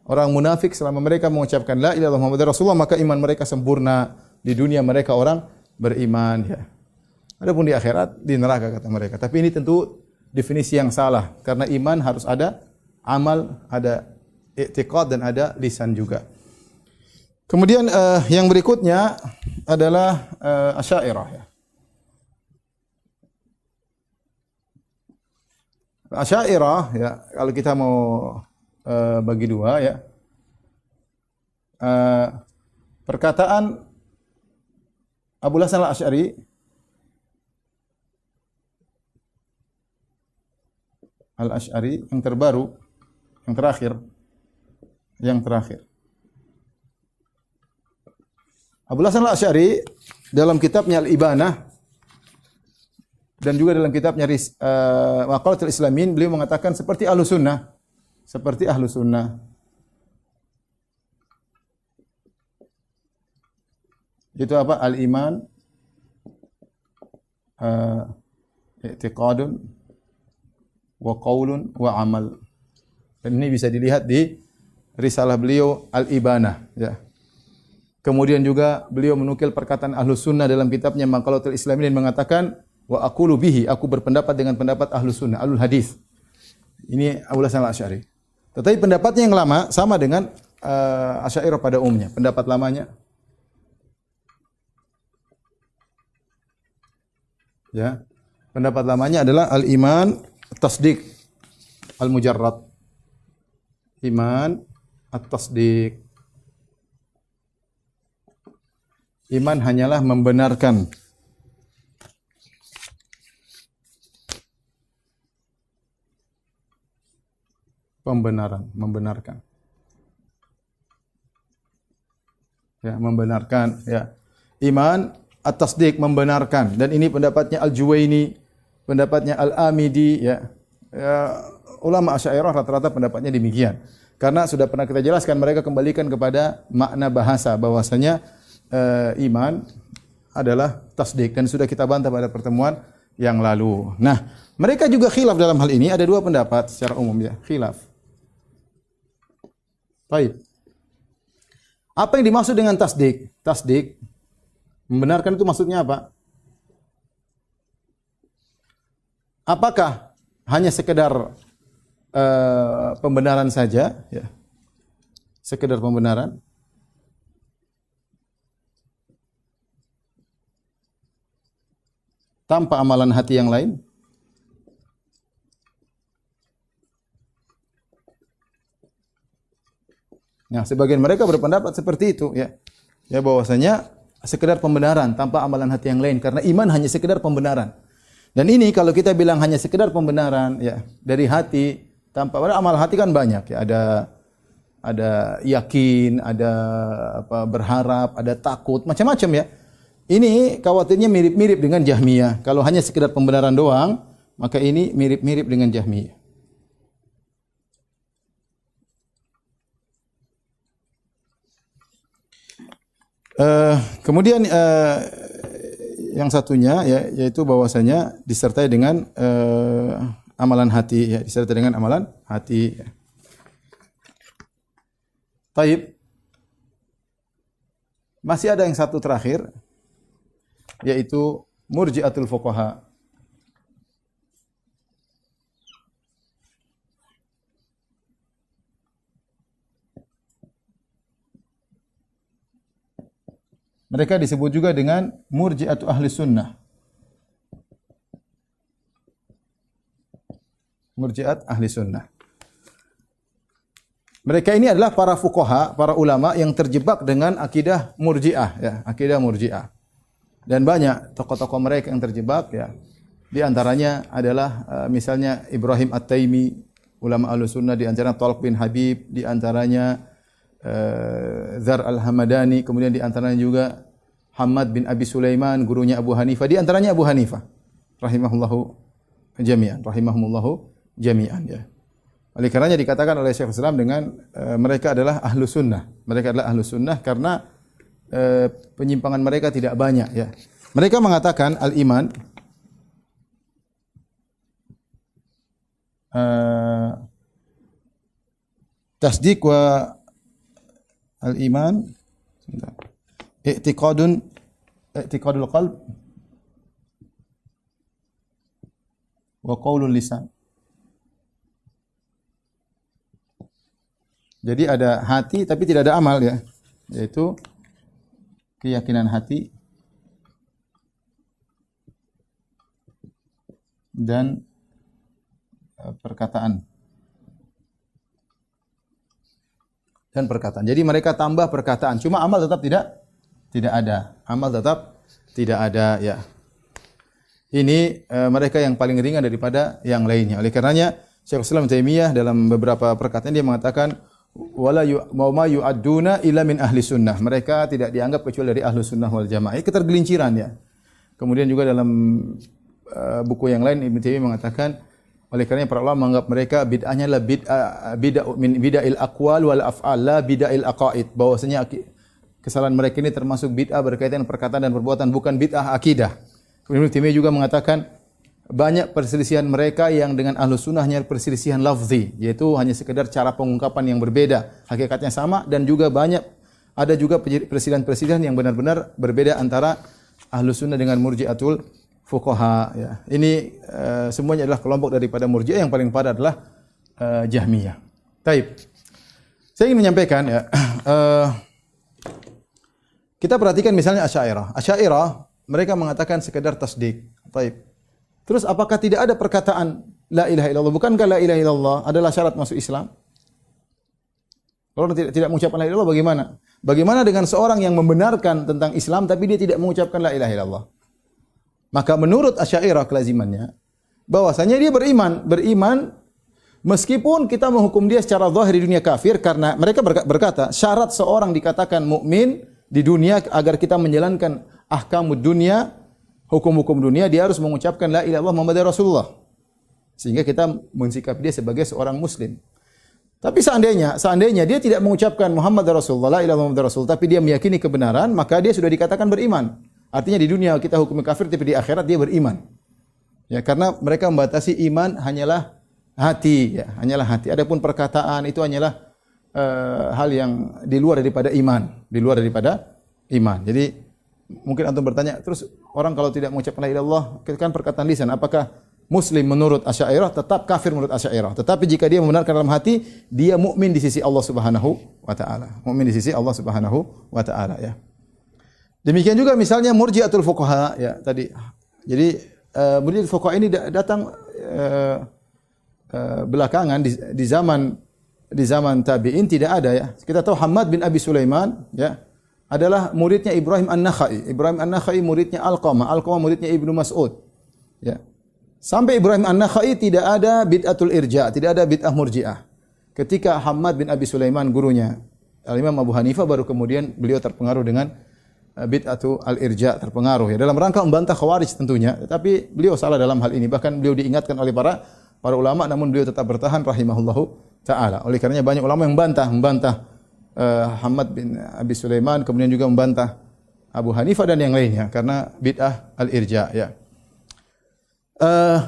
Orang munafik selama mereka mengucapkan la ilaha illallah Muhammadar Rasulullah, maka iman mereka sempurna. Di dunia mereka orang beriman, ya. Adapun di akhirat di neraka kata mereka. Tapi ini tentu definisi yang salah, karena iman harus ada amal, ada i'tiqad dan ada lisan juga. Kemudian yang berikutnya adalah Asy'ariyah, ya. Asy'ariyah, ya, kalau kita mau bagi dua, ya. Perkataan Abu Hasan Al-Asy'ari yang terbaru, yang terakhir. Abu Hasan Al-Asy'ari dalam kitabnya Al-Ibanah dan juga dalam kitabnya Maqalatul Islamin, beliau mengatakan seperti Ahlus Sunnah. Itu apa? Al-iman i'tiqadun wa qaulun wa amal. Dan ini bisa dilihat di risalah beliau Al-Ibanah, ya. Kemudian juga beliau menukil perkataan Ahlus Sunnah dalam kitabnya Maqalatul Islamin dan mengatakan wa aqulu bihi, aku berpendapat dengan pendapat Ahlus Sunnah, Ahlul Hadis. Ini Abu Hasan Al-Asy'ari. Tetapi pendapatnya yang lama sama dengan Asy'ariyah pada umumnya. Pendapat lamanya, ya. Pendapat lamanya adalah al-iman tasdiq al-mujarrad. Iman at-tasdiq. Iman hanyalah membenarkan. Membenarkan. Ya, membenarkan, ya. Iman at-tasdiq, membenarkan. Dan ini pendapatnya Al-Juwaini, pendapatnya Al-Amidi, ya. Ulama Asy'ariyah rata-rata pendapatnya demikian. Karena sudah pernah kita jelaskan, mereka kembalikan kepada makna bahasa bahwasanya iman adalah tasdik, dan sudah kita bantah pada pertemuan yang lalu. Nah, mereka juga khilaf dalam hal ini, ada dua pendapat secara umum, ya, khilaf. Baik. Apa yang dimaksud dengan tasdik? Tasdik, membenarkan itu maksudnya apa? Apakah hanya sekedar pembenaran saja, ya? Sekedar pembenaran? Tanpa amalan hati yang lain? Nah, sebagian mereka berpendapat seperti itu, ya. Ya, bahwasanya sekedar pembenaran tanpa amalan hati yang lain, karena iman hanya sekedar pembenaran. Dan ini kalau kita bilang hanya sekedar pembenaran, ya, dari hati tanpa amal hati kan banyak, ya. Ada yakin, ada apa, berharap, ada takut, macam-macam, ya. Ini khawatirnya mirip-mirip dengan Jahmiyah. Kalau hanya sekedar pembenaran doang, maka ini mirip-mirip dengan Jahmiyah. Kemudian yang satunya, ya, yaitu bahwasanya disertai dengan amalan hati, ya, disertai dengan amalan hati, ya. Taib. Masih ada yang satu terakhir, yaitu Murji'atul Fuqaha. Mereka disebut juga dengan Murji'atu Ahli Sunnah. Murji'at Ahli Sunnah. Mereka ini adalah para fuqaha, para ulama yang terjebak dengan akidah Murji'ah ya, akidah Murji'ah. Dan banyak tokoh-tokoh mereka yang terjebak ya. Di antaranya adalah misalnya Ibrahim At-Taimi, ulama Ahlussunnah, di antaranya Thalq bin Habib, di antaranya Zar Al-Hamadani, kemudian di antaranya juga Hamad bin Abi Sulaiman, gurunya Abu Hanifah, di antaranya Abu Hanifah rahimahullahu jami'an ya. Oleh karenanya dikatakan oleh Syekhul Islam dengan mereka adalah Ahlus Sunnah. Mereka adalah Ahlus Sunnah karena penyimpangan mereka tidak banyak ya. Mereka mengatakan al-iman tasdiq wa al-iman i'tiqadul qalb wa qaulul lisan. Jadi ada hati tapi tidak ada amal ya, yaitu keyakinan hati dan perkataan. Jadi mereka tambah perkataan, cuma amal tetap tidak ada. Amal tetap tidak ada ya. Ini mereka yang paling ringan daripada yang lainnya. Oleh karenanya Syekhul Islam Taimiyah dalam beberapa perkataan dia mengatakan wala ma yu'adduna illa min ahli sunnah. Mereka tidak dianggap kecuali dari ahli sunnah wal jamaah. Ini ketergelinciran ya. Kemudian juga dalam buku yang lain Ibnu Taimiyah mengatakan oleh karenanya para ulama menganggap mereka bid'ahnya adalah bid'il aqwal wal af'al la bid'il aqaid. Bahwasanya kesalahan mereka ini termasuk bid'ah berkaitan dengan perkataan dan perbuatan, bukan bid'ah akidah. Kemudian Ibnu Taimiyah juga mengatakan banyak perselisihan mereka yang dengan Ahlus Sunnah hanya perselisihan lafzi, yaitu hanya sekedar cara pengungkapan yang berbeda, hakikatnya sama, dan juga ada juga perselisihan yang benar-benar berbeda antara Ahlus Sunnah dengan Murji'atul fuqaha ya. Ini semuanya adalah kelompok daripada Murji'ah, yang paling parah adalah Jahmiyah. Taib. Saya ingin menyampaikan ya, kita perhatikan misalnya Asy'ariyah. Asy'ariyah mereka mengatakan sekedar tasdik. Taib. Terus apakah tidak ada perkataan la ilaha illallah? Bukankah la ilaha illallah adalah syarat masuk Islam? Kalau tidak mengucapkan la ilaha illallah bagaimana? Bagaimana dengan seorang yang membenarkan tentang Islam tapi dia tidak mengucapkan la ilaha illallah? Maka menurut Asy'ariyah kelazimannya bahwasanya dia beriman meskipun kita menghukum dia secara zahir di dunia kafir, karena mereka berkata syarat seorang dikatakan mukmin di dunia agar kita menjalankan ahkamud dunia, hukum-hukum dunia, dia harus mengucapkan la ilaha illallah Muhammadur Rasulullah. Sehingga kita mensikapi dia sebagai seorang muslim. Tapi seandainya dia tidak mengucapkan Muhammad Rasulullah, la ilaha illallah Muhammadur Rasul, tapi dia meyakini kebenaran, maka dia sudah dikatakan beriman. Artinya di dunia kita hukum kafir, tapi di akhirat dia beriman. Ya, karena mereka membatasi iman hanyalah hati, ya, hanyalah hati. Adapun perkataan itu hanyalah hal yang di luar daripada iman. Jadi mungkin antum bertanya, terus orang kalau tidak mengucapkan la ilaha illallah kan perkataan lisan, apakah muslim menurut Asy'ariyah? Tetap kafir menurut Asy'ariyah. Tetapi jika dia membenarkan dalam hati, dia mukmin di sisi Allah Subhanahu wa taala. Mukmin di sisi Allah Subhanahu wa taala ya. Demikian juga misalnya Murji'atul fuqaha ya tadi. Jadi Murji'atul fuqaha ini datang belakangan di zaman tabi'in tidak ada ya. Kita tahu Hamad bin Abi Sulaiman ya adalah muridnya Ibrahim An-Nakhai. Ibrahim An-Nakhai muridnya Alqamah. Alqamah muridnya Ibnu Mas'ud. Ya. Sampai Ibrahim An-Nakhai tidak ada bid'atul irja', tidak ada bid'ah Murji'ah. Ketika Hamad bin Abi Sulaiman gurunya Al-Imam Abu Hanifah, baru kemudian beliau terpengaruh dengan bid'atu al-irja', terpengaruh ya dalam rangka membantah Khawarij tentunya. Tetapi beliau salah dalam hal ini. Bahkan beliau diingatkan oleh para ulama, namun beliau tetap bertahan rahimahullahu taala. Oleh karenanya banyak ulama yang membantah Hamad bin Abi Sulaiman, kemudian juga membantah Abu Hanifah dan yang lainnya karena bid'ah al-irja' ya.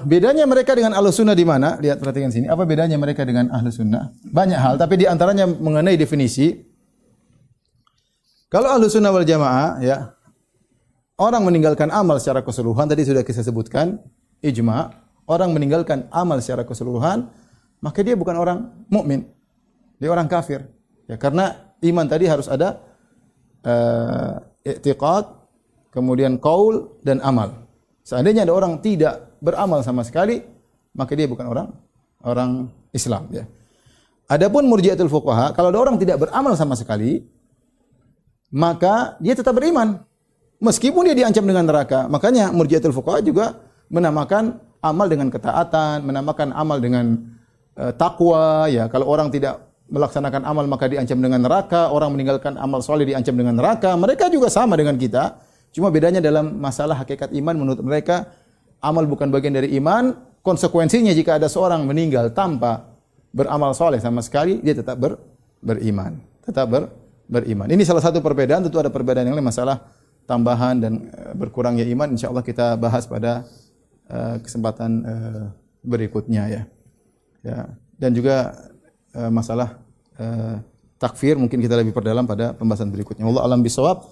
Bedanya mereka dengan Ahlus Sunnah di mana? Lihat, perhatikan sini. Apa bedanya mereka dengan Ahlus Sunnah? Banyak hal, tapi di antaranya mengenai definisi. Kalau Ahlus Sunnah wal Jamaah ya, orang meninggalkan amal secara keseluruhan, tadi sudah kita sebutkan ijma', orang meninggalkan amal secara keseluruhan, maka dia bukan orang mukmin. Dia orang kafir. Ya, karena iman tadi harus ada i'tiqad, kemudian qaul dan amal. Seandainya ada orang tidak beramal sama sekali, maka dia bukan orang Islam ya. Adapun murji'atul fuqaha, kalau ada orang tidak beramal sama sekali, maka dia tetap beriman meskipun dia diancam dengan neraka. Makanya murji'atul fuqaha juga menamakan amal dengan ketaatan, menamakan amal dengan takwa, ya. Kalau orang tidak melaksanakan amal maka diancam dengan neraka, orang meninggalkan amal soleh diancam dengan neraka. Mereka juga sama dengan kita, cuma bedanya dalam masalah hakikat iman. Menurut mereka amal bukan bagian dari iman. Konsekuensinya jika ada seorang meninggal tanpa beramal soleh sama sekali, dia tetap beriman, beriman. Ini salah satu perbedaan. Tentu ada perbedaan yang lain, masalah tambahan dan berkurangnya iman. Insya Allah kita bahas pada kesempatan berikutnya, ya. Dan juga masalah takfir mungkin kita lebih perdalam pada pembahasan berikutnya. Wallahu a'lam bishawab.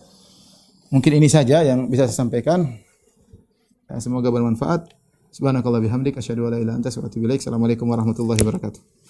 Mungkin ini saja yang bisa saya sampaikan. Semoga bermanfaat. Subhanakallah bihamdik asyhadu an la ilaha illa anta astaghfiruka wa atubu ilaik. Assalamualaikum warahmatullahi wabarakatuh.